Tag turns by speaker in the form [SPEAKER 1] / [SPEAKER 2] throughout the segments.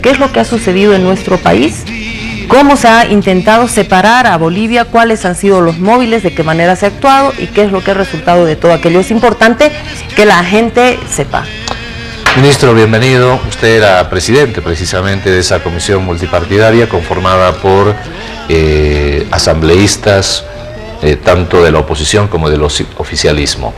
[SPEAKER 1] ¿Qué es lo que ha sucedido en nuestro país? ¿Cómo se ha intentado separar a Bolivia? ¿Cuáles han sido los móviles? ¿De qué manera se ha actuado? ¿Y qué es lo que ha resultado de todo aquello? Es importante que la gente sepa.
[SPEAKER 2] Ministro, bienvenido. Usted era presidente precisamente de esa comisión multipartidaria conformada por asambleístas tanto de la oposición como del oficialismo.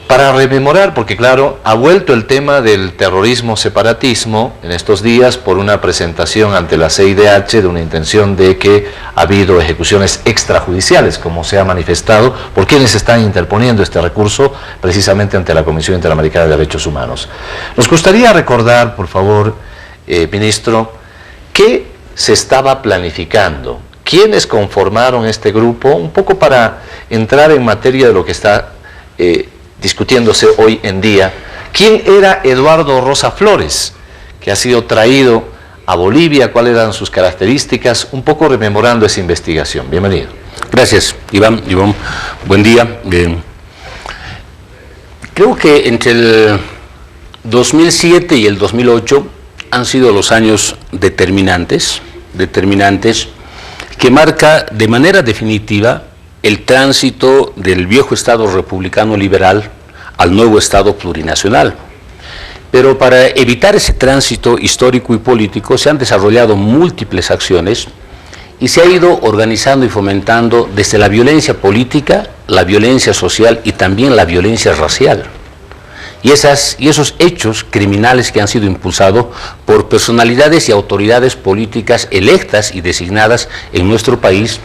[SPEAKER 2] Para rememorar, porque claro, ha vuelto el tema del terrorismo-separatismo en estos días por una presentación ante la CIDH de una intención de que ha habido ejecuciones extrajudiciales, como se ha manifestado, por quienes están interponiendo este recurso precisamente ante la Comisión Interamericana de Derechos Humanos. Nos gustaría recordar, por favor, ministro, qué se estaba planificando, quiénes conformaron este grupo, un poco para entrar en materia de lo que está discutiéndose hoy en día. ¿Quién era Eduardo Rosa Flores, que ha sido traído a Bolivia? ¿Cuáles eran sus características? Un poco rememorando esa investigación. Bienvenido.
[SPEAKER 3] Gracias, Iván. Buen día. Creo que entre el 2007 y el 2008 han sido los años determinantes que marca de manera definitiva el tránsito del viejo Estado republicano liberal al nuevo Estado plurinacional. Pero para evitar ese tránsito histórico y político se han desarrollado múltiples acciones y se ha ido organizando y fomentando desde la violencia política, la violencia social y también la violencia racial. Y esos hechos criminales que han sido impulsados por personalidades y autoridades políticas electas y designadas en nuestro país,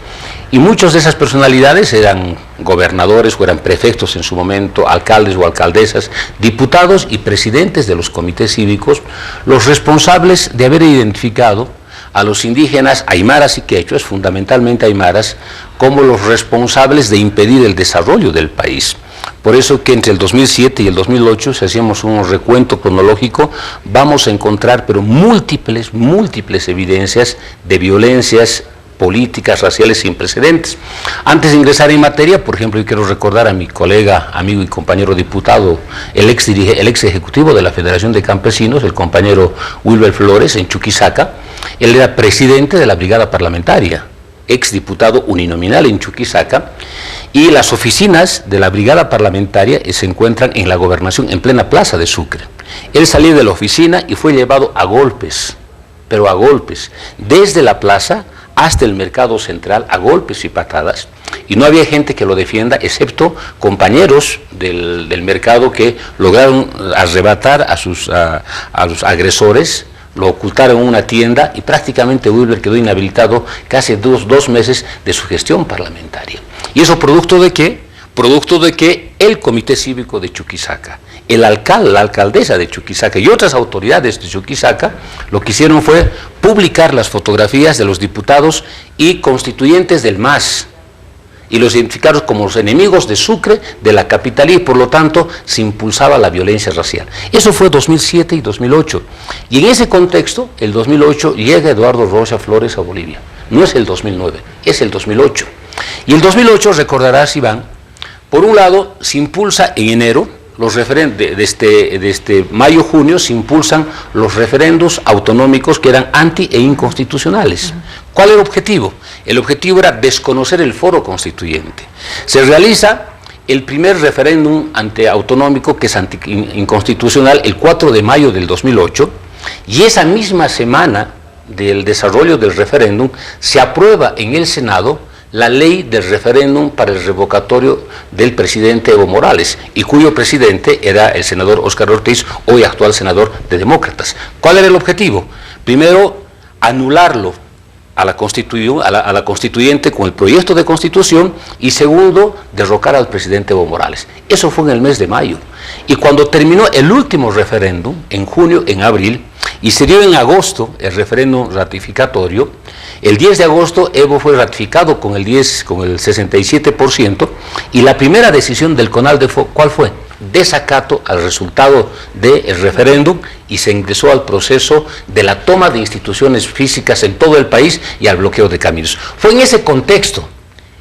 [SPEAKER 3] y muchas de esas personalidades eran gobernadores o eran prefectos en su momento, alcaldes o alcaldesas, diputados y presidentes de los comités cívicos, los responsables de haber identificado a los indígenas aymaras y quechuas, fundamentalmente aymaras, como los responsables de impedir el desarrollo del país. Por eso que entre el 2007 y el 2008, si hacíamos un recuento cronológico, vamos a encontrar pero múltiples evidencias de vielencias políticas, raciales sin precedentes. Antes de ingresar en materia, por ejemplo, yo quiero recordar a mi colega, amigo y compañero diputado, el ex ejecutivo de la Federación de Campesinos, el compañero Wilber Flores, en Chuquisaca. Él era presidente de la brigada parlamentaria, ex diputado uninominal en Chuquisaca, y las oficinas de la brigada parlamentaria se encuentran en la gobernación, en plena plaza de Sucre. Él salió de la oficina y fue llevado a golpes, pero a golpes, desde la plaza hasta el mercado central, a golpes y patadas, y no había gente que lo defienda, excepto compañeros del mercado que lograron arrebatar a sus agresores, lo ocultaron en una tienda y prácticamente Wilber quedó inhabilitado casi dos meses de su gestión parlamentaria. ¿Y eso producto de qué? Producto de que el Comité Cívico de Chuquisaca, el alcalde, la alcaldesa de Chuquisaca y otras autoridades de Chuquisaca lo que hicieron fue publicar las fotografías de los diputados y constituyentes del MAS y los identificaron como los enemigos de Sucre, de la capital, y por lo tanto se impulsaba la violencia racial. Eso fue 2007 y 2008. Y en ese contexto, el 2008, llega Eduardo Rosa Flores a Bolivia. No es el 2009, es el 2008. Y el 2008, recordarás, Iván, por un lado se impulsa en enero, los desde mayo-junio se impulsan los referendos autonómicos que eran anti e inconstitucionales. ¿Cuál era el objetivo? El objetivo era desconocer el foro constituyente. Se realiza el primer referéndum autonómico que es inconstitucional el 4 de mayo del 2008 y esa misma semana del desarrollo del referéndum se aprueba en el Senado la ley del referéndum para el revocatorio del presidente Evo Morales, y cuyo presidente era el senador Óscar Ortiz, hoy actual senador de Demócratas. ¿Cuál era el objetivo? Primero, anularlo a la constituyente con el proyecto de constitución, y segundo, derrocar al presidente Evo Morales. Eso fue en el mes de mayo. Y cuando terminó el último referéndum, en junio, en abril, y se dio en agosto el referéndum ratificatorio, el 10 de agosto Evo fue ratificado con el 67%, y la primera decisión del CONALDE fue, ¿cuál fue? Desacato al resultado del referéndum, y se ingresó al proceso de la toma de instituciones físicas en todo el país y al bloqueo de caminos. Fue en ese contexto,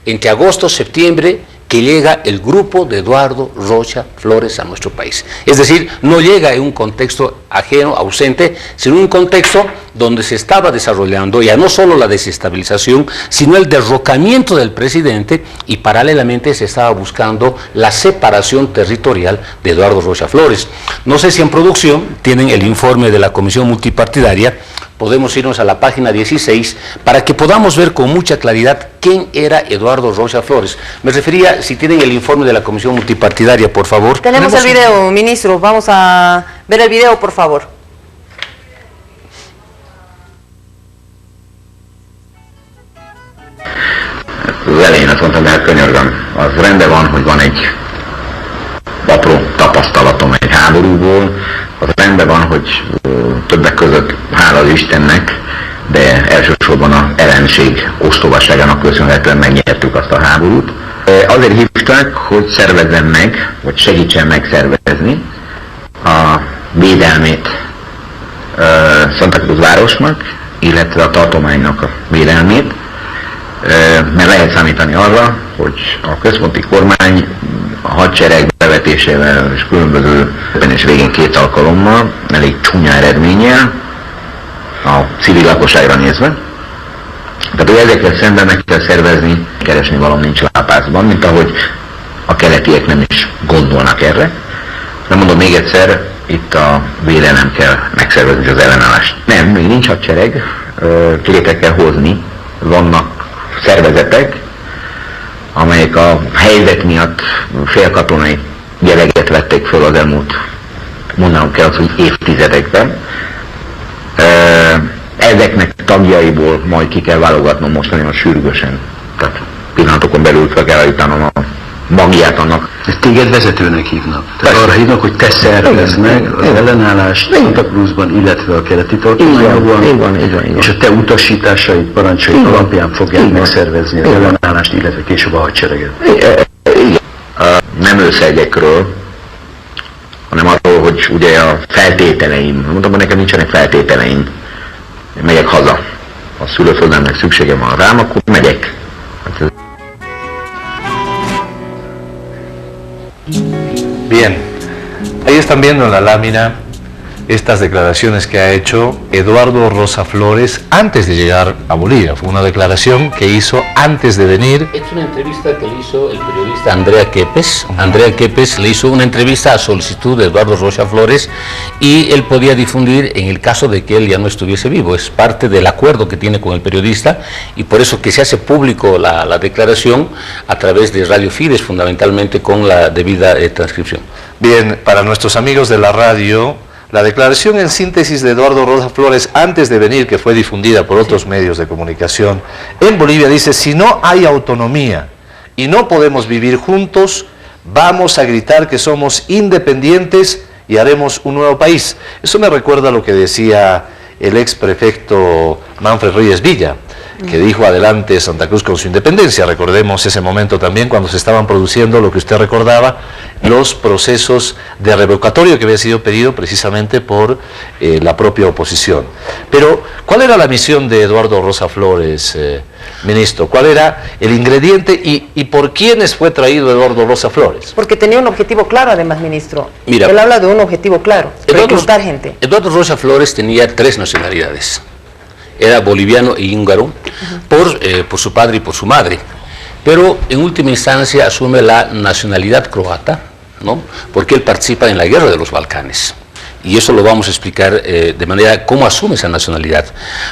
[SPEAKER 3] entre agosto, septiembre, que llega el grupo de Eduardo Rocha Flores a nuestro país. Es decir, no llega en un contexto ajeno, ausente, sino en un contexto donde se estaba desarrollando ya no solo la desestabilización, sino el derrocamiento del presidente, y paralelamente se estaba buscando la separación territorial de Eduardo Rocha Flores. No sé si en producción tienen el informe de la Comisión Multipartidaria. Podemos irnos a la página 16 para que podamos ver con mucha claridad quién era Eduardo Rocha Flores. Me refería, si tienen el informe de la Comisión Multipartidaria, por favor.
[SPEAKER 1] Tenemos el video, ministro. Vamos a ver el video, por favor.
[SPEAKER 4] Az elején azt mondtam, de hát könyörgöm, az rendben van, hogy van egy apró tapasztalatom egy háborúból, az rendben van, hogy többek között hála az Istennek, de elsősorban az ellenség ostobaságának köszönhetően megnyertük azt a háborút. Azért hívták, hogy szervezzen meg, vagy segítsen megszervezni a védelmét Santa Cruz városnak, illetve a tartománynak a védelmét, mert lehet számítani arra, hogy a központi kormány a hadsereg bevetésével és különböző és végén 2 alkalommal, elég csúnya eredménnyel a civil lakosságra nézve. Tehát hogy ezekkel szemben meg kell szervezni, keresni valami nincs lápászban, mint ahogy a keletiek nem is gondolnak erre. De mondom még egyszer, itt a védelem kell megszervezni az ellenállást. Nem, még nincs hadsereg, létre kell hozni, vannak szervezetek, amelyek a helyzet miatt félkatonai jelleget vették föl az elmúlt, mondanom kell azt, hogy évtizedekben. Ezeknek tagjaiból majd ki kell válogatnom most nagyon sürgősen. Tehát pillanatokon belül fel kell állítanom a magját annak.
[SPEAKER 5] Ezt téged vezetőnek hívnak. Tehát arra hívnak, hogy te szervezd meg az ellenállást Santa Cruzban, illetve a keleti tartományokban, és a te utasításaid, parancsaid alapján fogják megszervezni az ellenállást, illetve később a hadsereget.
[SPEAKER 4] Igen. Nem összegekről, hanem arról, hogy ugye a feltételeim, mondom, hogy nekem nincsenek feltételeim, megyek haza. A szülőföldemnek szükségem van rám, akkor megyek.
[SPEAKER 2] Bien, ahí están viendo en la lámina estas declaraciones que ha hecho Eduardo Rocha Flores antes de llegar a Bolivia. Fue una declaración que hizo antes de venir.
[SPEAKER 3] Es una entrevista que le hizo el periodista Andrea Kepes. Andrea Kepes le hizo una entrevista a solicitud de Eduardo Rocha Flores y él podía difundir en el caso de que él ya no estuviese vivo. Es parte del acuerdo que tiene con el periodista y por eso que se hace público la declaración a través de Radio Fides, fundamentalmente con la debida transcripción.
[SPEAKER 2] Bien, para nuestros amigos de la radio, la declaración en síntesis de Eduardo Rocha Flores antes de venir, que fue difundida por otros medios de comunicación en Bolivia, dice: si no hay autonomía y no podemos vivir juntos, vamos a gritar que somos independientes y haremos un nuevo país. Eso me recuerda a lo que decía el ex prefecto Manfred Reyes Villa, que dijo: adelante Santa Cruz con su independencia. Recordemos ese momento también cuando se estaban produciendo lo que usted recordaba, los procesos de revocatorio que había sido pedido precisamente por la propia oposición. Pero, ¿cuál era la misión de Eduardo Rocha Flores, ministro? ¿Cuál era el ingrediente y por quiénes fue traído Eduardo Rocha Flores?
[SPEAKER 1] Porque tenía un objetivo claro, además, ministro.
[SPEAKER 3] Mira,
[SPEAKER 1] él habla de un objetivo claro, reclutar gente.
[SPEAKER 3] Eduardo Rocha Flores tenía 3 nacionalidades. Era boliviano y húngaro, por su padre y por su madre, pero en última instancia asume la nacionalidad croata, ¿no? Porque él participa en la guerra de los Balcanes, y eso lo vamos a explicar de manera cómo asume esa nacionalidad.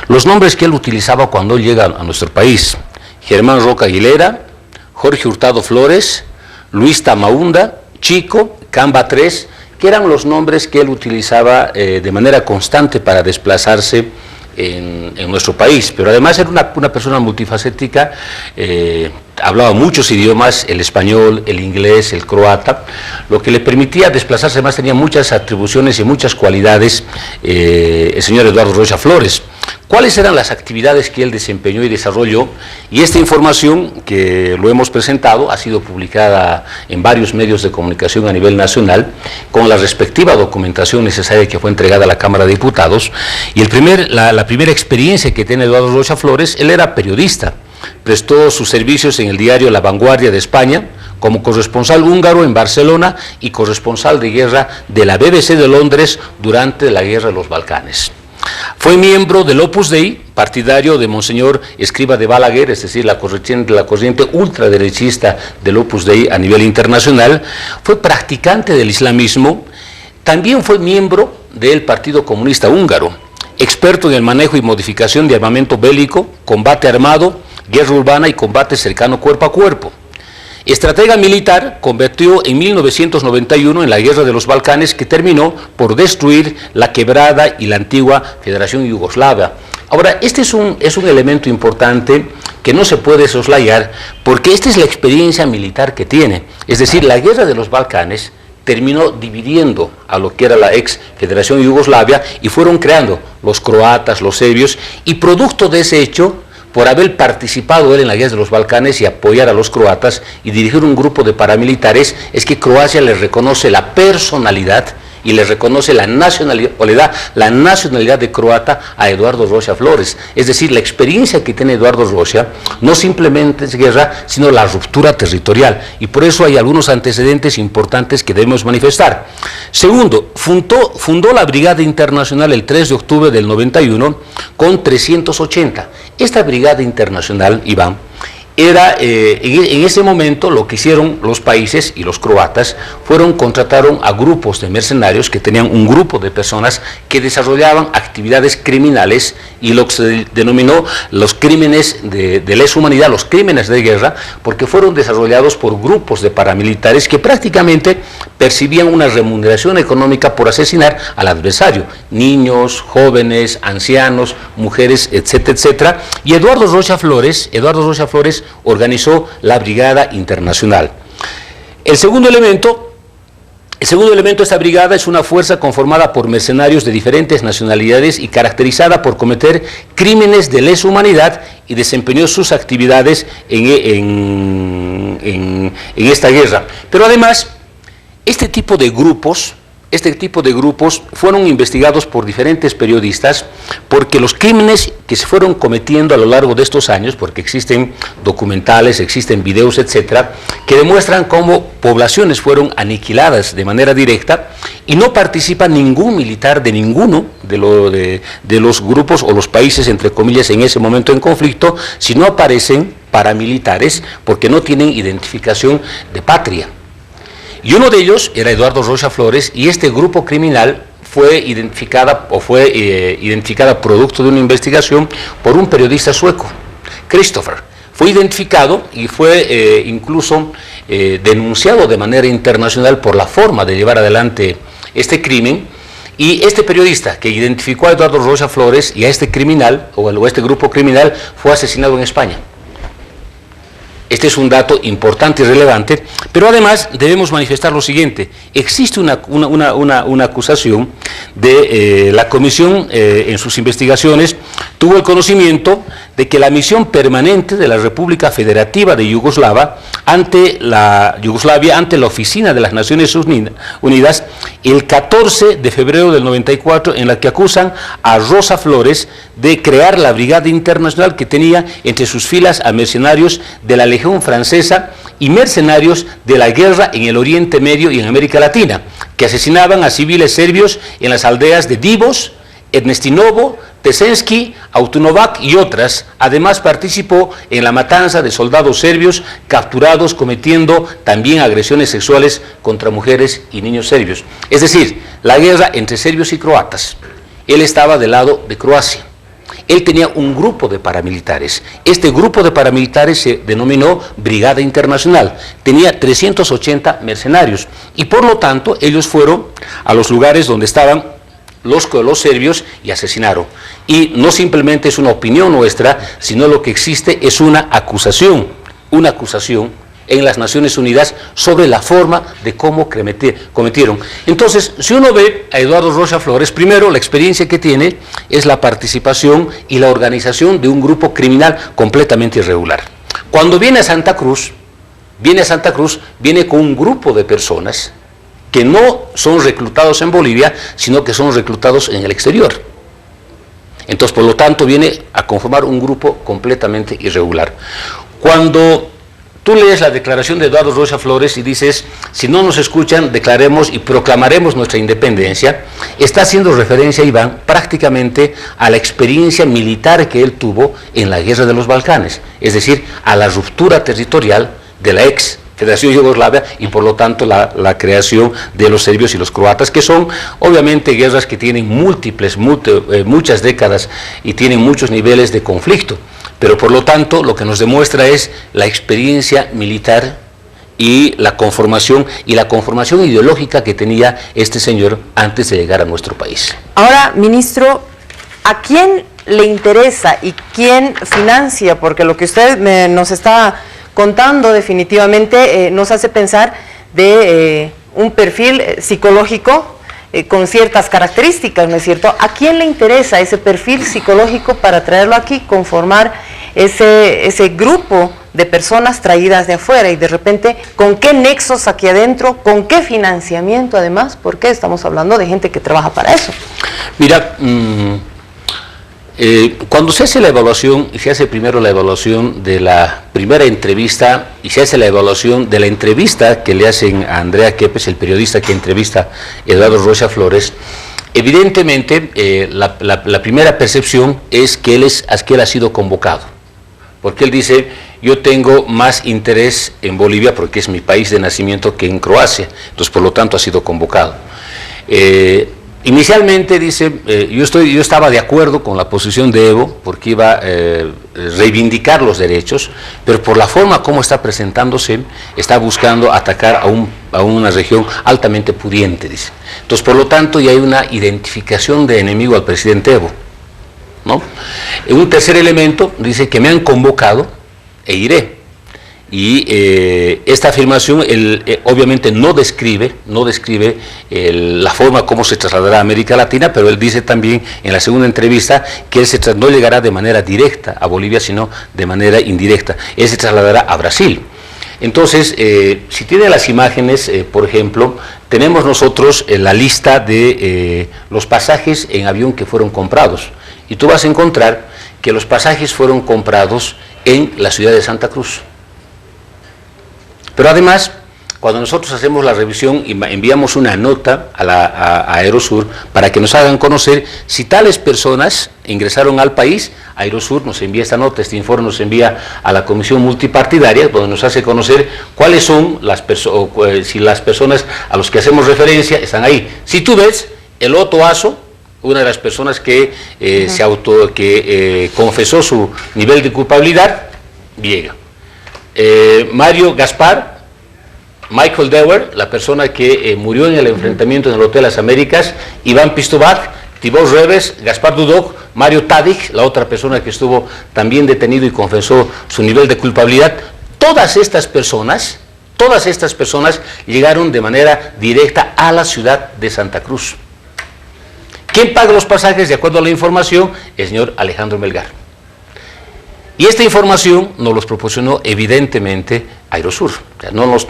[SPEAKER 3] Los nombres que él utilizaba cuando llega a nuestro país: Germán Roca Aguilera, Jorge Hurtado Flores, Luis Tamaunda, Chico, Camba 3, que eran los nombres que él utilizaba de manera constante para desplazarse en nuestro país, pero además era una persona multifacética, hablaba muchos idiomas, el español, el inglés, el croata, lo que le permitía desplazarse. Además tenía muchas atribuciones y muchas cualidades el señor Eduardo Rocha Flores. ¿Cuáles eran las actividades que él desempeñó y desarrolló? Y esta información que lo hemos presentado ha sido publicada en varios medios de comunicación a nivel nacional, con la respectiva documentación necesaria que fue entregada a la Cámara de Diputados. Y la primera experiencia que tiene Eduardo Rocha Flores, él era periodista, prestó sus servicios en el diario La Vanguardia de España como corresponsal húngaro en Barcelona y corresponsal de guerra de la BBC de Londres durante la Guerra de los Balcanes. Fue miembro del Opus Dei, partidario de Monseñor Escrivá de Balaguer, es decir, la corriente ultraderechista del Opus Dei a nivel internacional. Fue practicante del islamismo. También fue miembro del Partido Comunista Húngaro, experto en el manejo y modificación de armamento bélico, combate armado, guerra urbana y combate cercano cuerpo a cuerpo. Estratega militar, combatió en 1991 en la Guerra de los Balcanes, que terminó por destruir la quebrada y la antigua Federación Yugoslava. Ahora, este es un elemento importante que no se puede soslayar, porque esta es la experiencia militar que tiene. Es decir, la Guerra de los Balcanes terminó dividiendo a lo que era la ex Federación Yugoslavia y fueron creando los croatas, los serbios, y producto de ese hecho, por haber participado él en la Guerra de los Balcanes y apoyar a los croatas y dirigir un grupo de paramilitares, es que Croacia le reconoce la personalidad y le reconoce la nacionalidad, o le da la nacionalidad de croata a Eduardo Rocha Flores. Es decir, la experiencia que tiene Eduardo Rocha no simplemente es guerra, sino la ruptura territorial, y por eso hay algunos antecedentes importantes que debemos manifestar. Segundo, fundó la Brigada Internacional el 3 de octubre del 91 con 380. Esta Brigada Internacional, Iván, era, en ese momento lo que hicieron los países y los croatas contrataron a grupos de mercenarios que tenían un grupo de personas que desarrollaban actividades criminales y lo que se denominó los crímenes de lesa humanidad, los crímenes de guerra, porque fueron desarrollados por grupos de paramilitares que prácticamente percibían una remuneración económica por asesinar al adversario, niños, jóvenes, ancianos, mujeres, etcétera, etcétera. Y Eduardo Rocha Flores organizó la Brigada Internacional. El segundo elemento de esta brigada es una fuerza conformada por mercenarios de diferentes nacionalidades y caracterizada por cometer crímenes de lesa humanidad, y desempeñó sus actividades en esta guerra. Pero además, este tipo de grupos fueron investigados por diferentes periodistas, porque los crímenes que se fueron cometiendo a lo largo de estos años, porque existen documentales, existen videos, etcétera, que demuestran cómo poblaciones fueron aniquiladas de manera directa, y no participa ningún militar de ninguno de los grupos o los países, entre comillas, en ese momento en conflicto, sino aparecen paramilitares porque no tienen identificación de patria. Y uno de ellos era Eduardo Rocha Flores, y este grupo criminal fue identificada producto de una investigación por un periodista sueco, Christopher. Fue identificado y fue incluso denunciado de manera internacional por la forma de llevar adelante este crimen, y este periodista que identificó a Eduardo Rocha Flores y a este criminal, o este grupo criminal, fue asesinado en España. Este es un dato importante y relevante, pero además debemos manifestar lo siguiente: existe una acusación de la Comisión en sus investigaciones, tuvo el conocimiento de que la misión permanente de la República Federativa de Yugoslavia ante la Oficina de las Naciones Unidas, el 14 de febrero del 94, en la que acusan a Rocha Flores de crear la Brigada Internacional, que tenía entre sus filas a mercenarios de la Legión Francesa y mercenarios de la guerra en el Oriente Medio y en América Latina, que asesinaban a civiles serbios en las aldeas de Divos, Ernestinovo, Tesenski, Autunovac y otras. Además participó en la matanza de soldados serbios capturados, cometiendo también agresiones sexuales contra mujeres y niños serbios. Es decir, la guerra entre serbios y croatas. Él estaba del lado de Croacia. Él tenía un grupo de paramilitares. Este grupo de paramilitares se denominó Brigada Internacional. Tenía 380 mercenarios, y por lo tanto ellos fueron a los lugares donde estaban los serbios y asesinaron. Y no simplemente es una opinión nuestra, sino lo que existe es una acusación en las Naciones Unidas sobre la forma de cómo cometieron. Entonces, si uno ve a Eduardo Rocha Flores, primero la experiencia que tiene es la participación y la organización de un grupo criminal completamente irregular. Cuando viene a Santa Cruz, viene con un grupo de personas que no son reclutados en Bolivia, sino que son reclutados en el exterior. Entonces, por lo tanto, viene a conformar un grupo completamente irregular. Cuando Tú lees la declaración de Eduardo Rocha Flores y dices, si no nos escuchan, declaremos y proclamaremos nuestra independencia. Está haciendo referencia, Iván, prácticamente a la experiencia militar que él tuvo en la guerra de los Balcanes, es decir, a la ruptura territorial de la ex Federación Yugoslavia y por lo tanto la creación de los serbios y los croatas, que son obviamente guerras que tienen muchas décadas y tienen muchos niveles de conflicto. Pero por lo tanto lo que nos demuestra es la experiencia militar y la conformación ideológica que tenía este señor antes de llegar a nuestro país.
[SPEAKER 1] Ahora, ministro, ¿a quién le interesa y quién financia? Porque lo que usted nos está contando definitivamente nos hace pensar de un perfil psicológico con ciertas características, ¿no es cierto? ¿A quién le interesa ese perfil psicológico para traerlo aquí, conformar ese grupo de personas traídas de afuera y de repente con qué nexos aquí adentro, con qué financiamiento además? Porque estamos hablando de gente que trabaja para eso.
[SPEAKER 3] Mira, cuando se hace la evaluación, y se hace primero la evaluación de la primera entrevista y se hace la evaluación de la entrevista que le hacen a Andrea Kepes, el periodista que entrevista a Eduardo Rocha Flores, evidentemente la primera percepción es que él ha sido convocado, porque él dice, yo tengo más interés en Bolivia porque es mi país de nacimiento que en Croacia, entonces por lo tanto ha sido convocado. Inicialmente dice, yo estaba de acuerdo con la posición de Evo porque iba a reivindicar los derechos, pero por la forma como está presentándose, está buscando atacar a una región altamente pudiente, dice. Entonces, por lo tanto, ya hay una identificación de enemigo al presidente Evo, ¿no? Un tercer elemento dice que me han convocado e iré. Y esta afirmación obviamente no describe la forma como se trasladará a América Latina, pero él dice también en la segunda entrevista que él no llegará de manera directa a Bolivia, sino de manera indirecta. Él se trasladará a Brasil. Entonces, si tiene las imágenes, por ejemplo, tenemos nosotros la lista de los pasajes en avión que fueron comprados. Y tú vas a encontrar que los pasajes fueron comprados en la ciudad de Santa Cruz. Pero además, cuando nosotros hacemos la revisión y enviamos una nota a Aerosur para que nos hagan conocer si tales personas ingresaron al país, Aerosur nos envía esta nota, este informe nos envía a la comisión multipartidaria, donde nos hace conocer cuáles son si las personas a las que hacemos referencia están ahí. Si tú ves, el Otto Aso, una de las personas que confesó su nivel de culpabilidad, llega. Mario Gaspar, Michael Deuer, la persona que murió en el enfrentamiento en el Hotel Las Américas, Iván Pistovac, Tibor Reves, Gaspar Dudok, Mario Tadic, la otra persona que estuvo también detenido y confesó su nivel de culpabilidad. Todas estas personas llegaron de manera directa a la ciudad de Santa Cruz. ¿Quién paga los pasajes? De acuerdo a la información, el señor Alejandro Melgar. Y esta información nos los proporcionó evidentemente Aerosur. O sea, no nos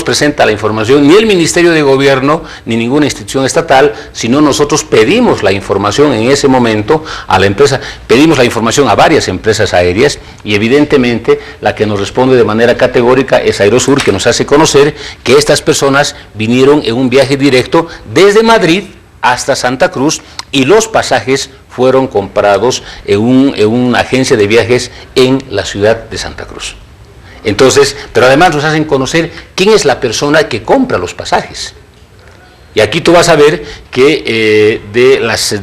[SPEAKER 3] presenta la información ni el Ministerio de Gobierno ni ninguna institución estatal, sino nosotros pedimos la información en ese momento a la empresa, pedimos la información a varias empresas aéreas y evidentemente la que nos responde de manera categórica es Aerosur, que nos hace conocer que estas personas vinieron en un viaje directo desde Madrid hasta Santa Cruz y los pasajes fueron comprados en una agencia de viajes en la ciudad de Santa Cruz. Entonces, pero además nos hacen conocer quién es la persona que compra los pasajes. Y aquí tú vas a ver que de las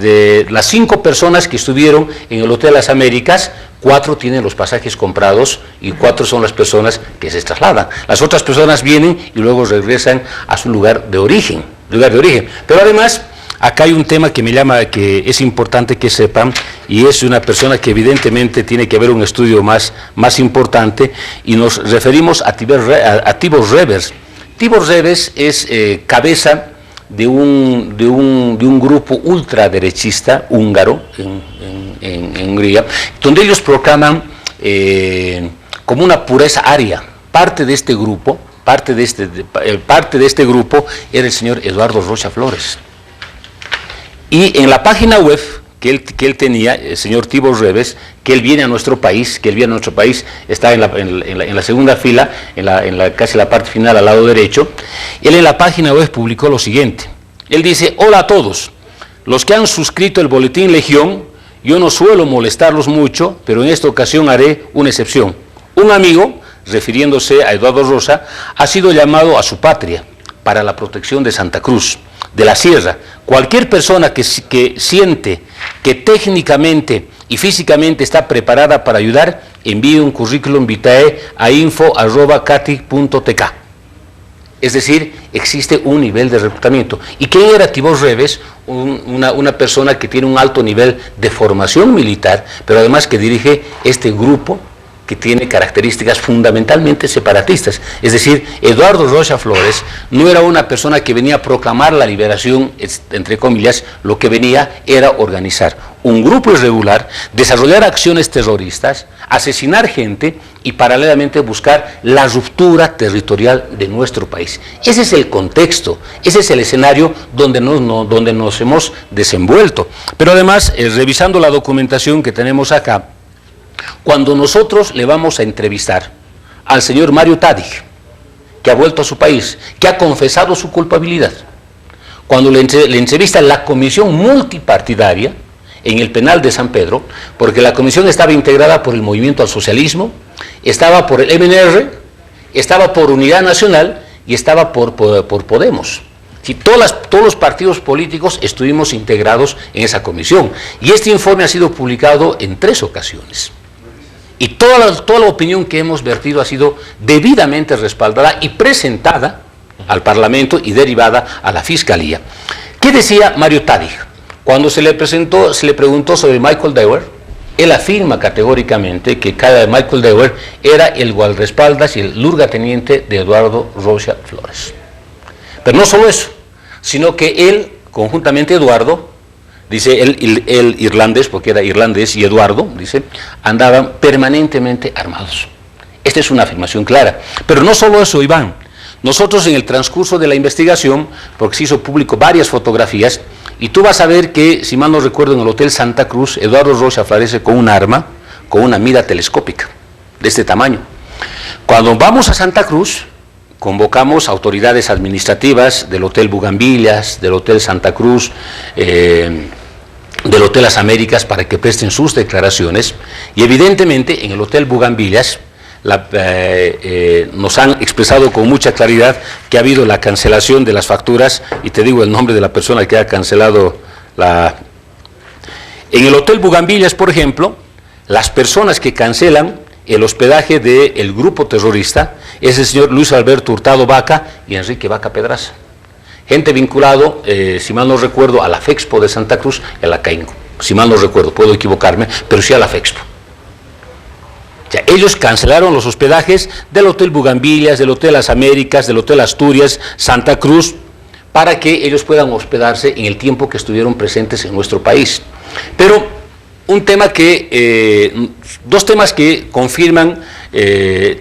[SPEAKER 3] 5 personas que estuvieron en el Hotel Las Américas, 4 tienen los pasajes comprados y 4 son las personas que se trasladan. Las otras personas vienen y luego regresan a su lugar de origen. Pero además, acá hay un tema que me llama, que es importante que sepan, y es una persona que evidentemente tiene que haber un estudio más importante, y nos referimos a Tibor Reves. Tibor Reves es cabeza de un grupo ultraderechista húngaro en Hungría, donde ellos proclaman como una pureza aria. Parte de este grupo era el señor Eduardo Rocha Flores. Y en la página web que él tenía, el señor Tibor Reves, que él viene a nuestro país, está en la segunda fila, casi la parte final al lado derecho. Él en la página web publicó lo siguiente. Él dice: hola a todos, los que han suscrito el Boletín Legión, yo no suelo molestarlos mucho, pero en esta ocasión haré una excepción. Un amigo, refiriéndose a Eduardo Rosa, ha sido llamado a su patria para la protección de Santa Cruz, de la Sierra. Cualquier persona que siente que técnicamente y físicamente está preparada para ayudar, envíe un currículum vitae a info@cati.tk. Es decir, existe un nivel de reclutamiento. ¿Y quién era Tibor Reves? Una persona que tiene un alto nivel de formación militar, pero además que dirige este grupo que tiene características fundamentalmente separatistas. Es decir, Eduardo Rocha Flores no era una persona que venía a proclamar la liberación, entre comillas, lo que venía era organizar un grupo irregular, desarrollar acciones terroristas, asesinar gente y paralelamente buscar la ruptura territorial de nuestro país. Ese es el contexto, ese es el escenario donde nos hemos desenvuelto. Pero además, revisando la documentación que tenemos acá, cuando nosotros le vamos a entrevistar al señor Mario Tadic, que ha vuelto a su país, que ha confesado su culpabilidad, cuando le entrevista la comisión multipartidaria en el penal de San Pedro, porque la comisión estaba integrada por el Movimiento al Socialismo, estaba por el MNR, estaba por Unidad Nacional y estaba por Podemos. Sí, todos los partidos políticos estuvimos integrados en esa comisión, y este informe ha sido publicado en 3 ocasiones. Y toda la opinión que hemos vertido ha sido debidamente respaldada y presentada al Parlamento y derivada a la Fiscalía. ¿Qué decía Mario Tadic? Cuando se le preguntó sobre Michael Dewar, él afirma categóricamente que Michael Dewar era el guardaespaldas y el lugarteniente de Eduardo Rocha Flores. Pero no solo eso, sino que él, conjuntamente Eduardo, dice él irlandés, porque era irlandés, y Eduardo, dice, andaban permanentemente armados. Esta es una afirmación clara. Pero no solo eso, Iván. Nosotros en el transcurso de la investigación, porque se hizo público varias fotografías, y tú vas a ver que, si mal no recuerdo, en el Hotel Santa Cruz, Eduardo Rocha aparece con un arma, con una mira telescópica, de este tamaño. Cuando vamos a Santa Cruz, convocamos autoridades administrativas del Hotel Bugambillas, del Hotel Santa Cruz, del Hotel Las Américas, para que presten sus declaraciones, y evidentemente en el Hotel Bugambillas nos han expresado con mucha claridad que ha habido la cancelación de las facturas, y te digo el nombre de la persona que ha cancelado En el Hotel Bugambillas, por ejemplo, las personas que cancelan el hospedaje del grupo terrorista es el señor Luis Alberto Hurtado Vaca y Enrique Vaca Pedraza. Gente vinculado, si mal no recuerdo, a la FEXPO de Santa Cruz y a la CAINCO. Si mal no recuerdo, puedo equivocarme, pero sí a la FEXPO. O sea, ellos cancelaron los hospedajes del Hotel Bugambillas, del Hotel Las Américas, del Hotel Asturias, Santa Cruz, para que ellos puedan hospedarse en el tiempo que estuvieron presentes en nuestro país. Pero dos temas que confirman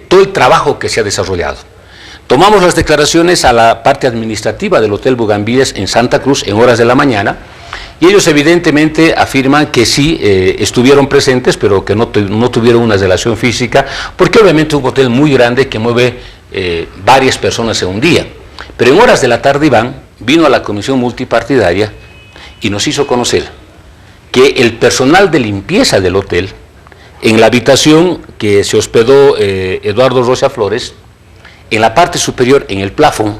[SPEAKER 3] todo el trabajo que se ha desarrollado. Tomamos las declaraciones a la parte administrativa del Hotel Bugambillas en Santa Cruz en horas de la mañana, y ellos evidentemente afirman que sí estuvieron presentes, pero que no tuvieron una relación física, porque obviamente es un hotel muy grande que mueve varias personas en un día. Pero en horas de la tarde, Iván vino a la comisión multipartidaria y nos hizo conocer que el personal de limpieza del hotel, en la habitación que se hospedó Eduardo Rocha Flores, en la parte superior, en el plafón,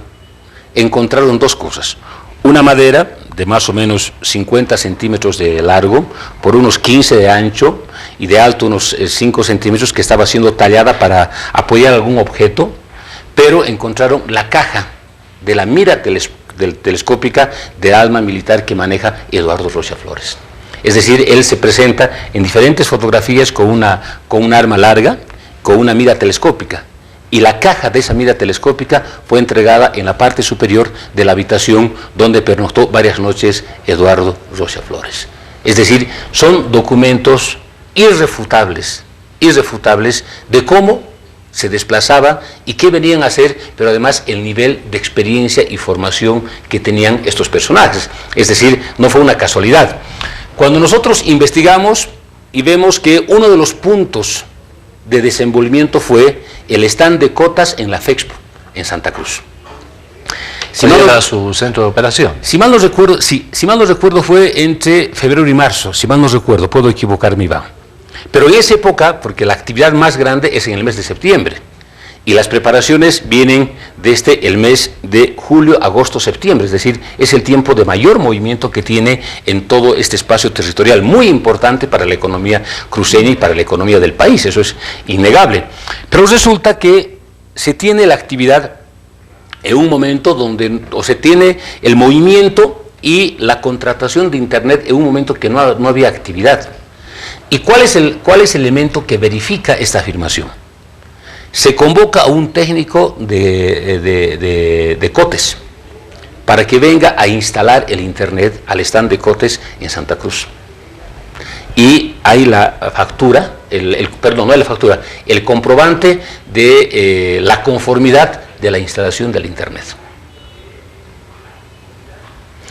[SPEAKER 3] encontraron dos cosas: una madera de más o menos 50 centímetros de largo, por unos 15 de ancho y de alto unos 5 centímetros, que estaba siendo tallada para apoyar algún objeto, pero encontraron la caja de la mira telescópica de arma militar que maneja Eduardo Rocha Flores. Es decir, él se presenta en diferentes fotografías con un arma larga, con una mira telescópica, y la caja de esa mira telescópica fue entregada en la parte superior de la habitación donde pernoctó varias noches Eduardo Rocha Flores. Es decir, son documentos irrefutables de cómo se desplazaba y qué venían a hacer, pero además el nivel de experiencia y formación que tenían estos personajes. Es decir, no fue una casualidad. Cuando nosotros investigamos y vemos que uno de los puntos de desenvolvimiento fue el stand de cotas en la FEXPO, en Santa Cruz.
[SPEAKER 2] Si mal era su centro de operación.
[SPEAKER 3] Si mal no recuerdo, sí, si mal no recuerdo fue entre febrero y marzo, si mal no recuerdo, puedo equivocarme, Iván. Pero en esa época, porque la actividad más grande es en el mes de septiembre, y las preparaciones vienen desde el mes de julio, agosto, septiembre, es decir, es el tiempo de mayor movimiento que tiene en todo este espacio territorial, muy importante para la economía cruceña y para la economía del país, eso es innegable. Pero resulta que se tiene la actividad en un momento donde, o se tiene el movimiento y la contratación de Internet en un momento que no había actividad. ¿Y cuál es el elemento que verifica esta afirmación? Se convoca a un técnico de Cotes para que venga a instalar el Internet al stand de Cotes en Santa Cruz. Y hay la factura, perdón, no hay la factura, el comprobante de la conformidad de la instalación del Internet.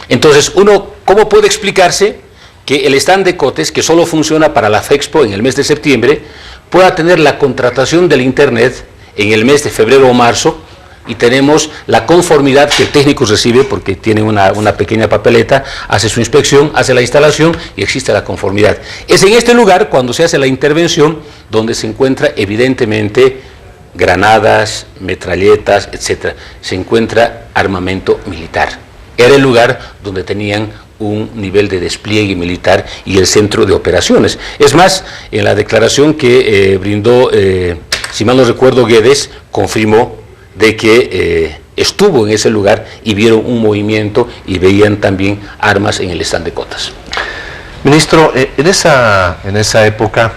[SPEAKER 3] Entonces, ¿cómo puede explicarse que el stand de Cotes, que solo funciona para la FEXPO en el mes de septiembre, pueda tener la contratación del Internet en el mes de febrero o marzo, y tenemos la conformidad que el técnico recibe porque tiene una pequeña papeleta, hace su inspección, hace la instalación y existe la conformidad? Es en este lugar, cuando se hace la intervención, donde se encuentra evidentemente granadas, metralletas, etcétera. Se encuentra armamento militar. Era el lugar donde tenían un nivel de despliegue militar y el centro de operaciones. Es más, en la declaración que brindó, si mal no recuerdo, Guedes, confirmó de que estuvo en ese lugar y vieron un movimiento y veían también armas en el stand de Cotas.
[SPEAKER 2] Ministro, en esa época,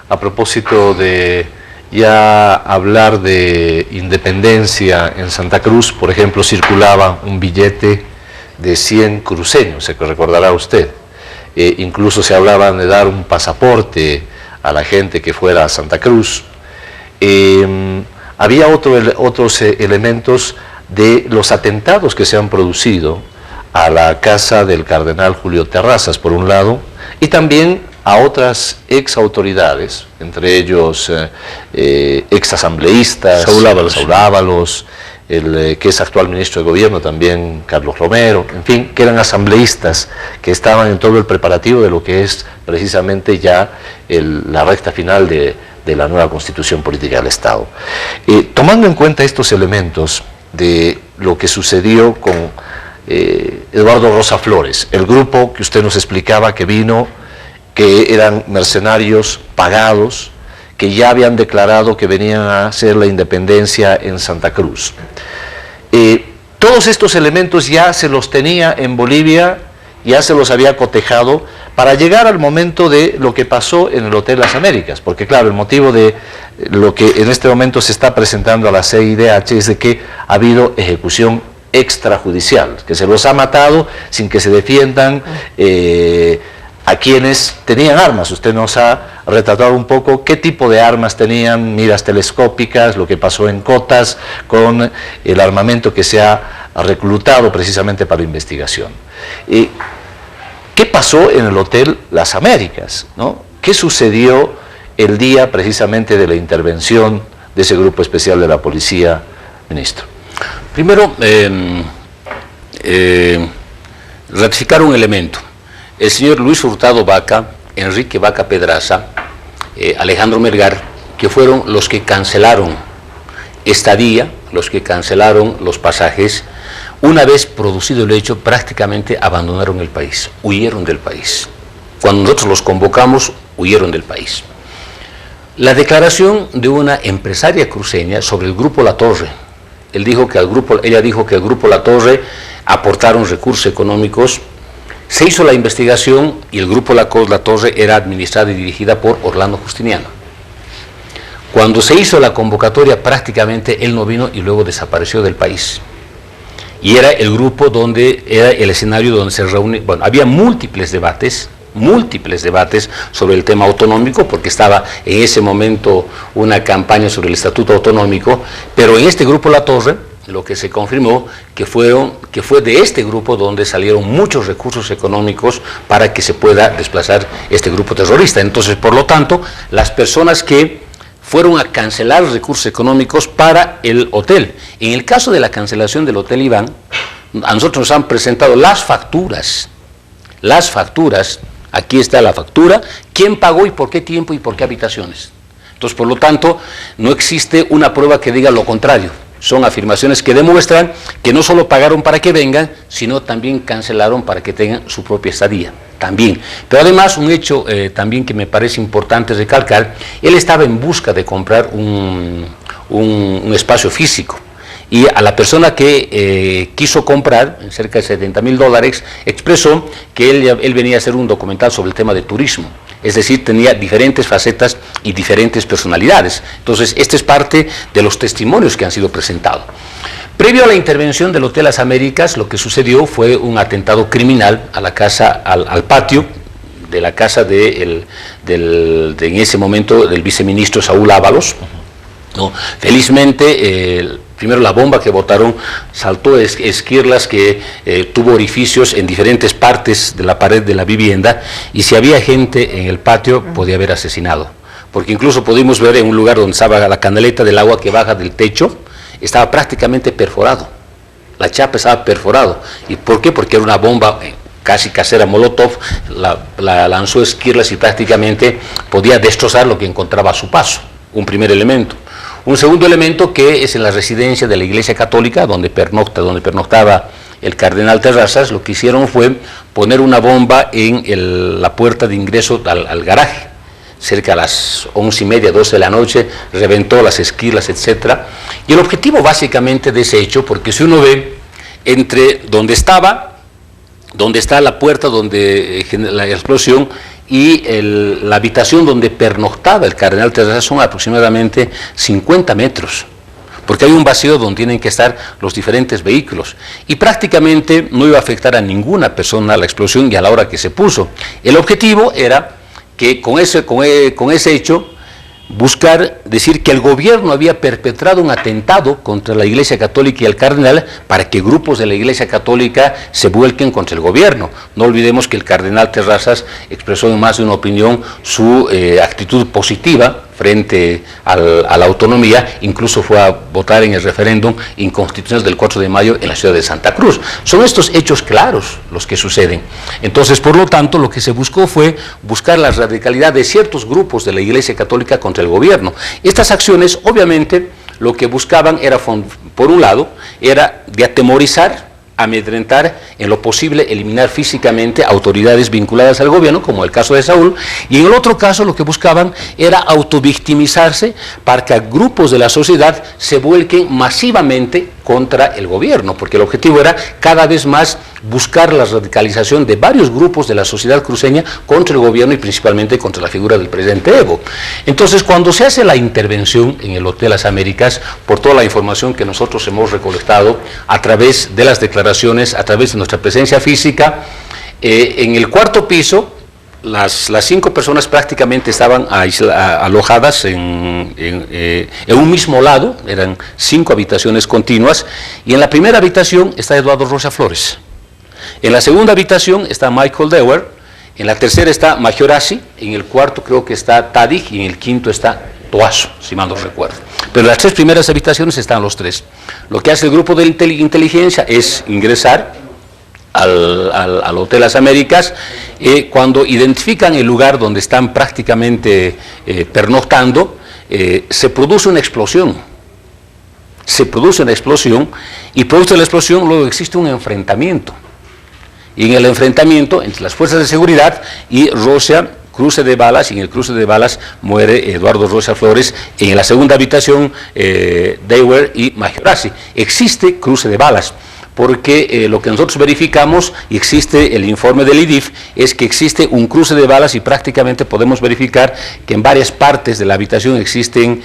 [SPEAKER 2] a propósito de ya hablar de independencia en Santa Cruz, por ejemplo, circulaba un billete de 100 cruceños, se recordará usted. Incluso se hablaba de dar un pasaporte a la gente que fuera a Santa Cruz. Había otros elementos de los atentados que se han producido a la casa del cardenal Julio Terrazas, por un lado, y también a otras ex autoridades, entre ellos ex asambleístas, Saúl Ábalos, el que es actual ministro de Gobierno también, Carlos Romero, en fin, que eran asambleístas que estaban en todo el preparativo de lo que es precisamente ya la recta final de la nueva Constitución Política del Estado. Tomando en cuenta estos elementos de lo que sucedió con Eduardo Rosa Flores, el grupo que usted nos explicaba que vino, que eran mercenarios pagados, que ya habían declarado que venían a hacer la independencia en Santa Cruz. Todos estos elementos ya se los tenía en Bolivia, ya se los había cotejado para llegar al momento de lo que pasó en el Hotel Las Américas, porque claro, el motivo de lo que en este momento se está presentando a la CIDH es de que ha habido ejecución extrajudicial, que se los ha matado sin que se defiendan a quienes tenían armas. Usted nos ha retratado un poco qué tipo de armas tenían, miras telescópicas, lo que pasó en Cotas con el armamento que se ha reclutado precisamente para la investigación. ¿Qué pasó en el Hotel Las Américas, ¿no? ¿Qué sucedió el día precisamente de la intervención de ese grupo especial de la policía, ministro?
[SPEAKER 3] Primero, ratificar un elemento. El señor Luis Hurtado Vaca, Enrique Vaca Pedraza, Alejandro Melgar, que fueron los que cancelaron estadía, los que cancelaron los pasajes, una vez producido el hecho, prácticamente abandonaron el país, huyeron del país. Cuando nosotros los convocamos, huyeron del país. La declaración de una empresaria cruceña sobre el Grupo La Torre, ella dijo que el Grupo La Torre aportaron recursos económicos. Se hizo la investigación y el Grupo La Torre era administrada y dirigida por Orlando Justiniano. Cuando se hizo la convocatoria, prácticamente él no vino y luego desapareció del país. Y era el grupo donde era el escenario donde se reúne, bueno, había múltiples debates sobre el tema autonómico, porque estaba en ese momento una campaña sobre el Estatuto Autonómico, pero en este Grupo La Torre, lo que se confirmó que fueron que fue de este grupo donde salieron muchos recursos económicos para que se pueda desplazar este grupo terrorista. Entonces, por lo tanto, las personas que fueron a cancelar recursos económicos para el hotel. En el caso de la cancelación del Hotel Iván, a nosotros nos han presentado las facturas, aquí está la factura, quién pagó y por qué tiempo y por qué habitaciones. Entonces, por lo tanto, no existe una prueba que diga lo contrario. Son afirmaciones que demuestran que no solo pagaron para que vengan, sino también cancelaron para que tengan su propia estadía, también. Pero además, un hecho también que me parece importante recalcar, él estaba en busca de comprar un espacio físico. Y a la persona que quiso comprar, cerca de $70,000, expresó que él venía a hacer un documental sobre el tema de turismo. Es decir, tenía diferentes facetas y diferentes personalidades. Entonces, este es parte de los testimonios que han sido presentados. Previo a la intervención del Hotel Las Américas, lo que sucedió fue un atentado criminal a la casa, al patio de la casa en ese momento, del viceministro Saúl Ábalos, ¿no? Felizmente, primero la bomba que botaron saltó esquirlas que tuvo orificios en diferentes partes de la pared de la vivienda, y si había gente en el patio podía haber asesinado, porque incluso pudimos ver en un lugar donde estaba la canaleta del agua que baja del techo, estaba prácticamente perforado, la chapa estaba perforado. ¿Y por qué? Porque era una bomba casi casera Molotov, la lanzó esquirlas y prácticamente podía destrozar lo que encontraba a su paso, un primer elemento. Un segundo elemento, que es en la residencia de la Iglesia Católica, donde pernoctaba el cardenal Terrazas, lo que hicieron fue poner una bomba en la puerta de ingreso al garaje. Cerca a las 11:30, 12 de la noche, reventó las esquirlas, etc. Y el objetivo básicamente de ese hecho, porque si uno ve entre donde está la puerta donde la explosión y la habitación donde pernoctaba el cardenal Terrazas, son aproximadamente 50 metros, porque hay un vacío donde tienen que estar los diferentes vehículos, y prácticamente no iba a afectar a ninguna persona la explosión y a la hora que se puso. El objetivo era que con ese hecho buscar decir que el gobierno había perpetrado un atentado contra la Iglesia Católica y el cardenal para que grupos de la Iglesia Católica se vuelquen contra el gobierno. No olvidemos que el cardenal Terrazas expresó en más de una opinión su actitud positiva frente a la autonomía, incluso fue a votar en el referéndum inconstitucional del 4 de mayo en la ciudad de Santa Cruz. Son estos hechos claros los que suceden. Entonces, por lo tanto, lo que se buscó fue buscar la radicalidad de ciertos grupos de la Iglesia Católica contra el gobierno. Estas acciones, obviamente, lo que buscaban era, por un lado, era de atemorizar, amedrentar, en lo posible eliminar físicamente autoridades vinculadas al gobierno, como el caso de Saúl, y en el otro caso lo que buscaban era autovictimizarse para que grupos de la sociedad se vuelquen masivamente contra el gobierno, porque el objetivo era cada vez más buscar la radicalización de varios grupos de la sociedad cruceña contra el gobierno y principalmente contra la figura del presidente Evo. Entonces, cuando se hace la intervención en el Hotel Las Américas, por toda la información que nosotros hemos recolectado a través de las declaraciones, a través de nuestra presencia física, en el cuarto piso, las 5 personas prácticamente estaban alojadas en un mismo lado, eran 5 habitaciones continuas, y en la primera habitación está Eduardo Rocha Flores, en la segunda habitación está Michael Dewar, en la tercera está Maggiorazzi, en el cuarto creo que está Tadic y en el quinto está Toazo, si mal no recuerdo. Pero en las 3 primeras habitaciones están los 3. Lo que hace el grupo de inteligencia es ingresar al Hotel Las Américas. Cuando identifican el lugar donde están prácticamente pernoctando, se produce una explosión. Y producto de la explosión luego existe un enfrentamiento. Y en el enfrentamiento entre las fuerzas de seguridad y Rocha, cruce de balas, y en el cruce de balas muere Eduardo Rocha Flores. En la segunda habitación, Dewar y Maggiorazzi. Existe cruce de balas, porque lo que nosotros verificamos, y existe el informe del IDIF, es que existe un cruce de balas y prácticamente podemos verificar que en varias partes de la habitación existen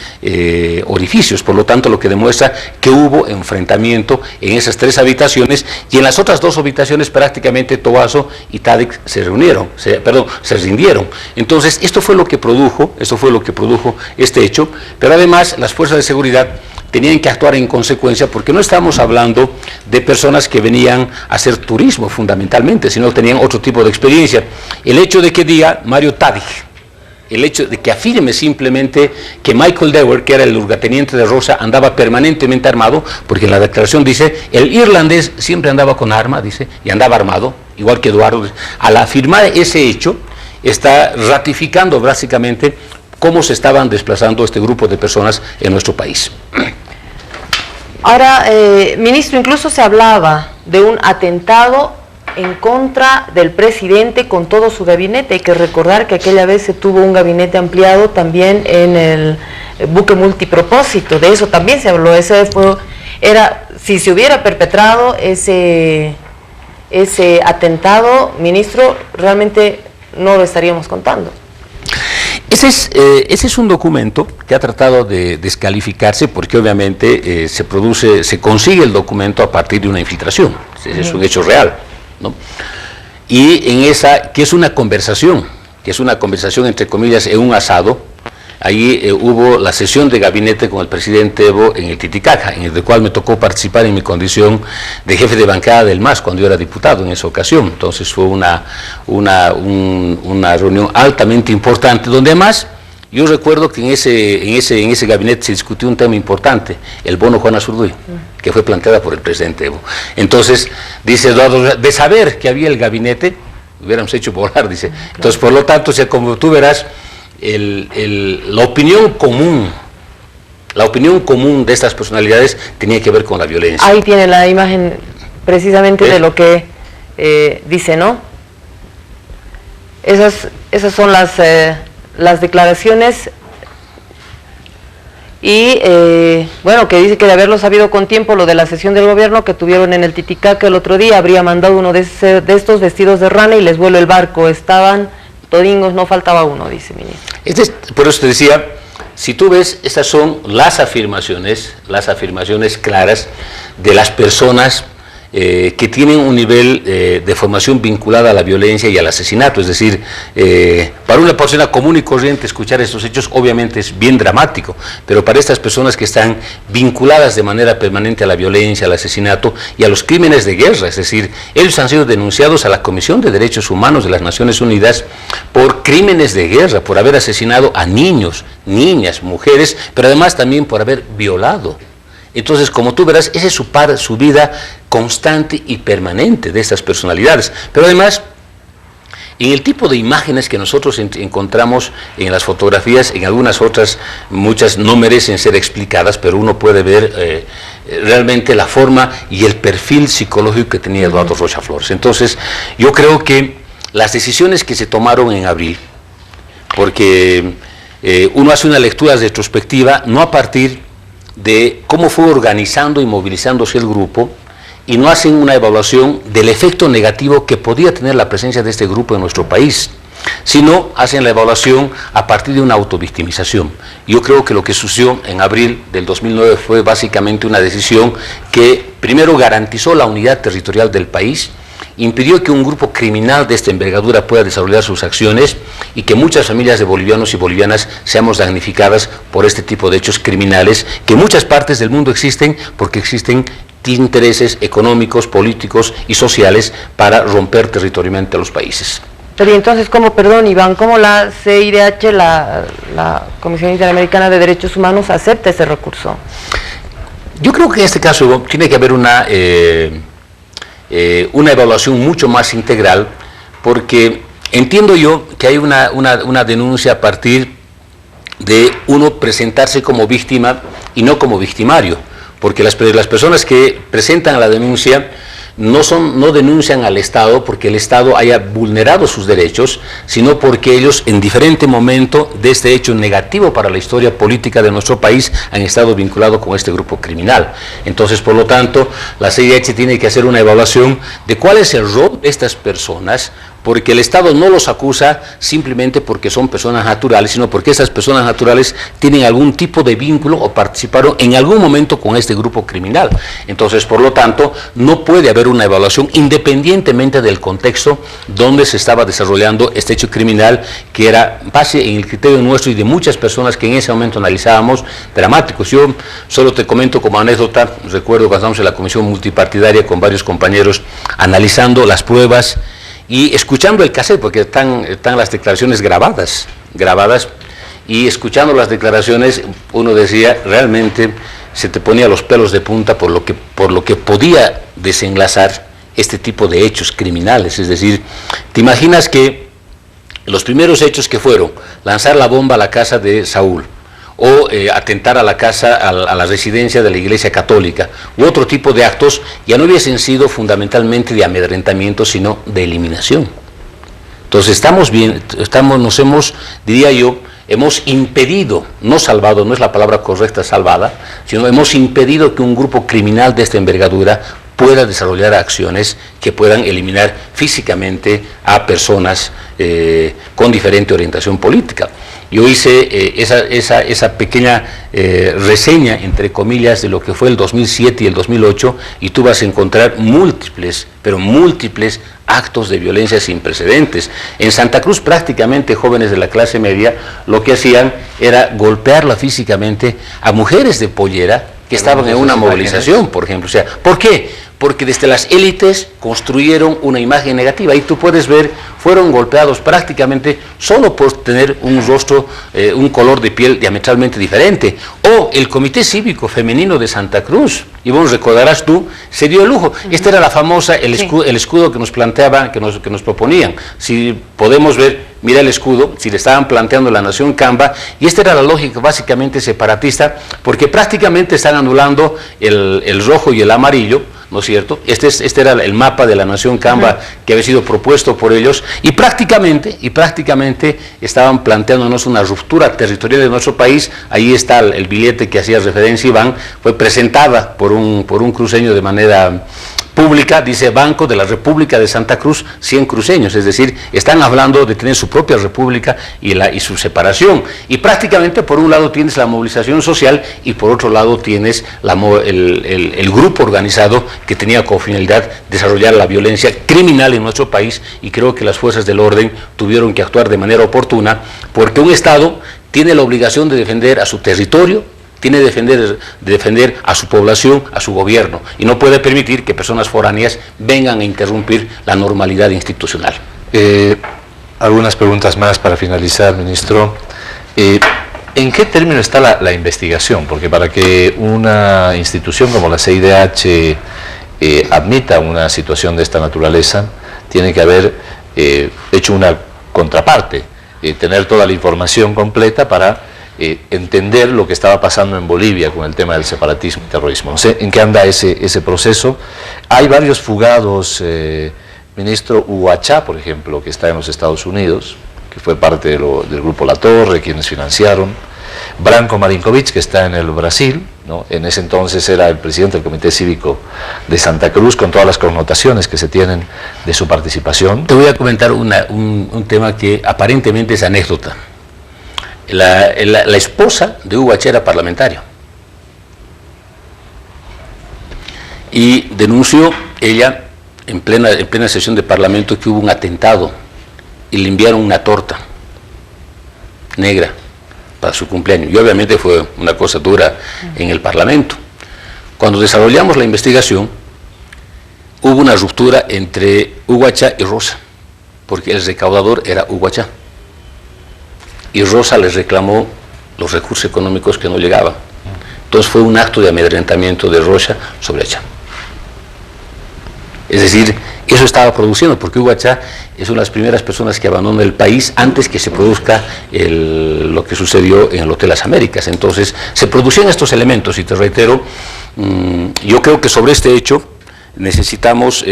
[SPEAKER 3] orificios, por lo tanto lo que demuestra que hubo enfrentamiento en esas 3 habitaciones, y en las otras 2 habitaciones prácticamente Toazo y Tadic se rindieron. Entonces esto fue lo que produjo este hecho, pero además las fuerzas de seguridad tenían que actuar en consecuencia, porque no estamos hablando de personas que venían a hacer turismo fundamentalmente, sino que tenían otro tipo de experiencia. El hecho de que diga Mario Tadic, el hecho de que afirme simplemente que Michael Dewar, que era el lugarteniente de Rosa, andaba permanentemente armado, porque en la declaración dice, el irlandés siempre andaba con arma, dice, y andaba armado, igual que Eduardo. Al afirmar ese hecho, está ratificando básicamente cómo se estaban desplazando este grupo de personas en nuestro país.
[SPEAKER 1] Ahora, ministro, incluso se hablaba de un atentado en contra del presidente con todo su gabinete. Hay que recordar que aquella vez se tuvo un gabinete ampliado también en el buque multipropósito, de eso también se habló. Si se hubiera perpetrado ese atentado, ministro, realmente no lo estaríamos contando.
[SPEAKER 3] Ese es un documento que ha tratado de descalificarse, porque obviamente se consigue el documento a partir de una infiltración. Ese es un hecho real, ¿no? Y en esa, que es una conversación entre comillas en un asado. Ahí hubo la sesión de gabinete con el presidente Evo en el Titicaca, en el cual me tocó participar en mi condición de jefe de bancada del MAS cuando yo era diputado en esa ocasión. Entonces fue una reunión altamente importante, donde además yo recuerdo que en ese gabinete se discutió un tema importante, el bono Juan Azurduy, que fue planteada por el presidente Evo. Entonces, dice Eduardo, de saber que había el gabinete, hubiéramos hecho volar, dice. Entonces, por lo tanto, como tú verás, la opinión común de estas personalidades tenía que ver con la violencia.
[SPEAKER 1] Ahí tiene la imagen precisamente de lo que dice, ¿no? Esas son las declaraciones. Y bueno, que dice que de haberlo sabido con tiempo, lo de la sesión del gobierno que tuvieron en el Titicaca el otro día, habría mandado uno de estos vestidos de rana y les vueló el barco. Estaban todingos, no faltaba uno, dice el ministro.
[SPEAKER 3] Por eso te decía, si tú ves, estas son las afirmaciones claras de las personas que tienen un nivel de formación vinculada a la violencia y al asesinato. Es decir, para una persona común y corriente escuchar estos hechos obviamente es bien dramático, pero para estas personas que están vinculadas de manera permanente a la violencia, al asesinato y a los crímenes de guerra, es decir, ellos han sido denunciados a la Comisión de Derechos Humanos de las Naciones Unidas por crímenes de guerra, por haber asesinado a niños, niñas, mujeres, pero además también por haber violado. Entonces, como tú verás, esa es su vida constante y permanente de estas personalidades. Pero además, en el tipo de imágenes que nosotros encontramos en las fotografías, en algunas otras, muchas no merecen ser explicadas, pero uno puede ver realmente la forma y el perfil psicológico que tenía Eduardo Rocha Flores. Entonces, yo creo que las decisiones que se tomaron en abril, porque uno hace una lectura retrospectiva, no a partir de cómo fue organizando y movilizándose el grupo, y no hacen una evaluación del efecto negativo que podía tener la presencia de este grupo en nuestro país, sino hacen la evaluación a partir de una autovictimización. Yo creo que lo que sucedió en abril del 2009 fue básicamente una decisión que primero garantizó la unidad territorial del país, impidió que un grupo criminal de esta envergadura pueda desarrollar sus acciones y que muchas familias de bolivianos y bolivianas seamos damnificadas por este tipo de hechos criminales que en muchas partes del mundo existen, porque existen intereses económicos, políticos y sociales para romper territorialmente a los países.
[SPEAKER 1] Pero entonces, Iván, ¿cómo la CIDH, la Comisión Interamericana de Derechos Humanos, acepta ese recurso?
[SPEAKER 3] Yo creo que en este caso tiene que haber una evaluación mucho más integral, porque entiendo yo que hay una denuncia a partir de uno presentarse como víctima y no como victimario, porque las personas que presentan la denuncia no denuncian al Estado porque el Estado haya vulnerado sus derechos, sino porque ellos en diferente momento de este hecho negativo para la historia política de nuestro país han estado vinculados con este grupo criminal. Entonces, por lo tanto, la CIDH tiene que hacer una evaluación de cuál es el rol de estas personas, porque el Estado no los acusa simplemente porque son personas naturales, sino porque esas personas naturales tienen algún tipo de vínculo o participaron en algún momento con este grupo criminal. Entonces, por lo tanto, no puede haber haber una evaluación independientemente del contexto donde se estaba desarrollando este hecho criminal, que era base en el criterio nuestro y de muchas personas que en ese momento analizábamos dramáticos. Yo solo te comento como anécdota, recuerdo cuando estábamos en la comisión multipartidaria con varios compañeros analizando las pruebas y escuchando el cassette, porque están las declaraciones grabadas, y escuchando las declaraciones uno decía, realmente se te ponía los pelos de punta por lo que podía desenlazar este tipo de hechos criminales. Es decir, te imaginas que los primeros hechos que fueron lanzar la bomba a la casa de Saúl, o atentar a la casa, a la residencia de la Iglesia Católica, u otro tipo de actos, ya no hubiesen sido fundamentalmente de amedrentamiento, sino de eliminación. Entonces hemos impedido, no salvado, no es la palabra correcta salvada, sino hemos impedido que un grupo criminal de esta envergadura pueda desarrollar acciones que puedan eliminar físicamente a personas con diferente orientación política. Yo hice esa pequeña reseña, entre comillas, de lo que fue el 2007 y el 2008, y tú vas a encontrar múltiples actos de violencia sin precedentes. En Santa Cruz prácticamente jóvenes de la clase media lo que hacían era golpearla físicamente a mujeres de pollera que estaban en una movilización, por ejemplo. O sea, ¿por qué? Porque desde las élites construyeron una imagen negativa, y tú puedes ver, fueron golpeados prácticamente solo por tener un rostro, un color de piel diametralmente diferente. O el Comité Cívico Femenino de Santa Cruz, y vos recordarás tú, se dio el lujo. Esta era la famosa, el escudo que nos planteaban, que nos proponían. Si podemos ver, mira el escudo, si le estaban planteando la nación Camba, y esta era la lógica básicamente separatista, porque prácticamente están anulando el rojo y el amarillo, ¿no es cierto? Este era el mapa de la nación Camba que había sido propuesto por ellos, y prácticamente estaban planteándonos una ruptura territorial de nuestro país. Ahí está el billete que hacía referencia Iván, fue presentada por un cruceño de manera pública, dice Banco de la República de Santa Cruz, 100 cruceños, es decir, están hablando de tener su propia república y su separación. Y prácticamente por un lado tienes la movilización social y por otro lado tienes el grupo organizado que tenía como finalidad desarrollar la violencia criminal en nuestro país, y creo que las fuerzas del orden tuvieron que actuar de manera oportuna, porque un Estado tiene la obligación de defender a su territorio, tiene de defender a su población, a su gobierno, y no puede permitir que personas foráneas vengan a interrumpir la normalidad institucional.
[SPEAKER 2] Algunas preguntas más para finalizar, ministro. ¿En qué término está la investigación? Porque para que una institución como la CIDH admita una situación de esta naturaleza, tiene que haber hecho una contraparte, tener toda la información completa para entender lo que estaba pasando en Bolivia con el tema del separatismo y terrorismo. No sé en qué anda ese proceso. Hay varios fugados, ministro. Huachá, por ejemplo, que está en los Estados Unidos, que fue parte del grupo La Torre, quienes financiaron. Branko Marinkovic, que está en el Brasil, ¿no? En ese entonces era el presidente del Comité Cívico de Santa Cruz, con todas las connotaciones que se tienen de su participación.
[SPEAKER 3] Te voy a comentar un tema que aparentemente es anécdota. La esposa de Huachá era parlamentario, y denunció ella en plena sesión de parlamento que hubo un atentado y le enviaron una torta negra para su cumpleaños, y obviamente fue una cosa dura en el parlamento. Cuando desarrollamos la investigación, hubo una ruptura entre Huachá y Rosa, porque el recaudador era Huachá, y Rosa les reclamó los recursos económicos que no llegaban. Entonces fue un acto de amedrentamiento de Rosa sobre Huachá. Es decir, eso estaba produciendo, porque Huachá es una de las primeras personas que abandona el país antes que se produzca lo que sucedió en el Hotel Las Américas. Entonces se producían estos elementos, y te reitero, yo creo que sobre este hecho necesitamos,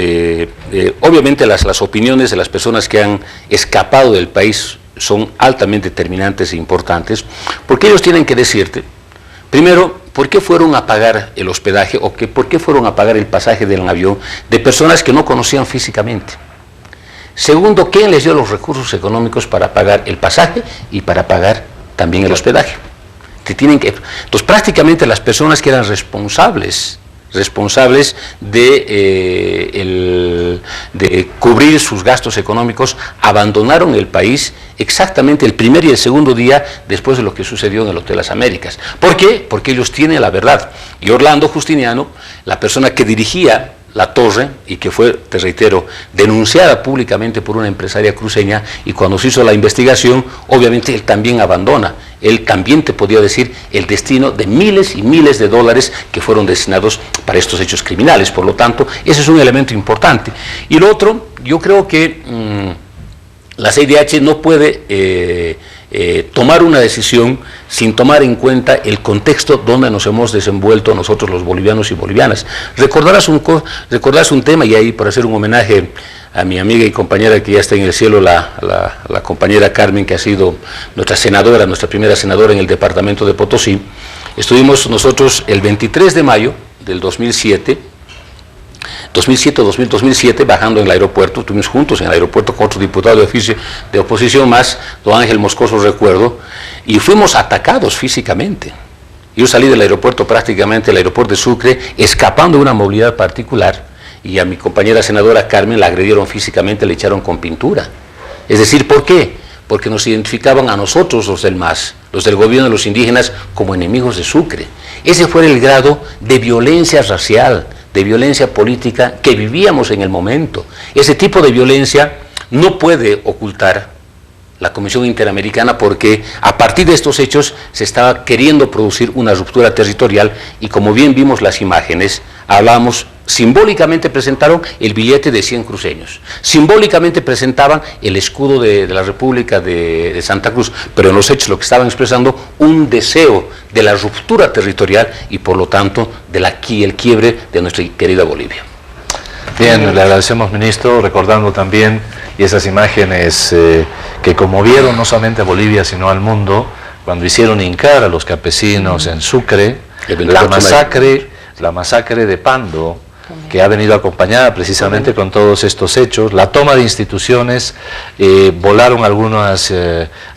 [SPEAKER 3] obviamente las opiniones de las personas que han escapado del país son altamente determinantes e importantes, porque ellos tienen que decirte, primero, ¿por qué fueron a pagar el hospedaje o por qué fueron a pagar el pasaje del avión de personas que no conocían físicamente? Segundo, ¿quién les dio los recursos económicos para pagar el pasaje y para pagar también el hospedaje? Entonces prácticamente las personas que eran responsables responsables de cubrir sus gastos económicos, abandonaron el país exactamente el primer y el segundo día después de lo que sucedió en el Hotel Las Américas. ¿Por qué? Porque ellos tienen la verdad. Y Orlando Justiniano, la persona que dirigía la torre y que fue, te reitero, denunciada públicamente por una empresaria cruceña, y cuando se hizo la investigación, obviamente él también abandona. Él también te podía decir el destino de miles y miles de dólares que fueron destinados para estos hechos criminales. Por lo tanto, ese es un elemento importante. Y lo otro, yo creo que la CIDH no puede tomar una decisión sin tomar en cuenta el contexto donde nos hemos desenvuelto nosotros los bolivianos y bolivianas. Recordarás un tema, y ahí para hacer un homenaje a mi amiga y compañera que ya está en el cielo, la compañera Carmen, que ha sido nuestra senadora, nuestra primera senadora en el departamento de Potosí. Estuvimos nosotros el 23 de mayo del 2007, bajando en el aeropuerto, estuvimos juntos en el aeropuerto con otro diputado de oficio de oposición más, don Ángel Moscoso, recuerdo, y fuimos atacados físicamente. Yo salí del aeropuerto, prácticamente el aeropuerto de Sucre, escapando de una movilidad particular, y a mi compañera senadora Carmen la agredieron físicamente, le echaron con pintura. Es decir, ¿por qué? Porque nos identificaban a nosotros, los del MAS, los del gobierno de los indígenas, como enemigos de Sucre. Ese fue el grado de violencia racial, de violencia política que vivíamos en el momento. Ese tipo de violencia no puede ocultar la Comisión Interamericana, porque a partir de estos hechos se estaba queriendo producir una ruptura territorial, y como bien vimos las imágenes, hablamos, simbólicamente presentaron el billete de 100 cruceños, simbólicamente presentaban el escudo de la República de Santa Cruz, pero en los hechos lo que estaban expresando un deseo de la ruptura territorial y por lo tanto el quiebre de nuestra querida Bolivia.
[SPEAKER 2] Bien, le agradecemos, ministro, recordando también, y esas imágenes que conmovieron no solamente a Bolivia sino al mundo, cuando hicieron hincar a los campesinos en Sucre, la masacre de Pando, que ha venido acompañada precisamente con todos estos hechos, la toma de instituciones, volaron algunos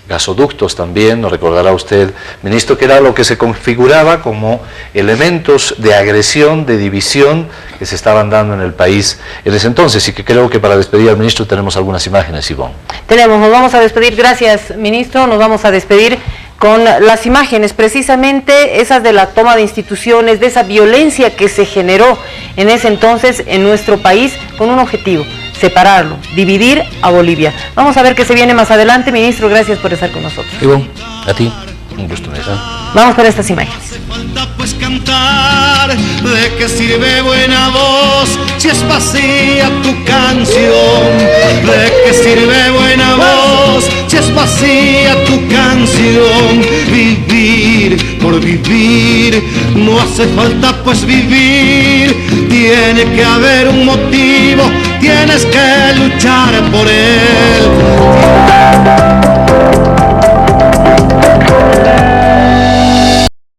[SPEAKER 2] gasoductos también, nos recordará usted, ministro, que era lo que se configuraba como elementos de agresión, de división que se estaban dando en el país en ese entonces, y que creo que para despedir al ministro tenemos algunas imágenes, Ivonne.
[SPEAKER 1] Nos vamos a despedir, gracias ministro, nos vamos a despedir con las imágenes, precisamente esas de la toma de instituciones, de esa violencia que se generó en ese entonces en nuestro país con un objetivo: separarlo, dividir a Bolivia. Vamos a ver qué se viene más adelante. Ministro, gracias por estar con nosotros.
[SPEAKER 3] Ivonne, a ti, un gusto.
[SPEAKER 1] Vamos por estas imágenes.
[SPEAKER 6] Hace falta pues cantar, ¿de qué sirve buena voz si es vacía tu canción? ¿De qué sirve buena voz si es vacía tu canción? Vivir por vivir, no hace falta pues vivir, tiene que haber un motivo, tienes que luchar por él.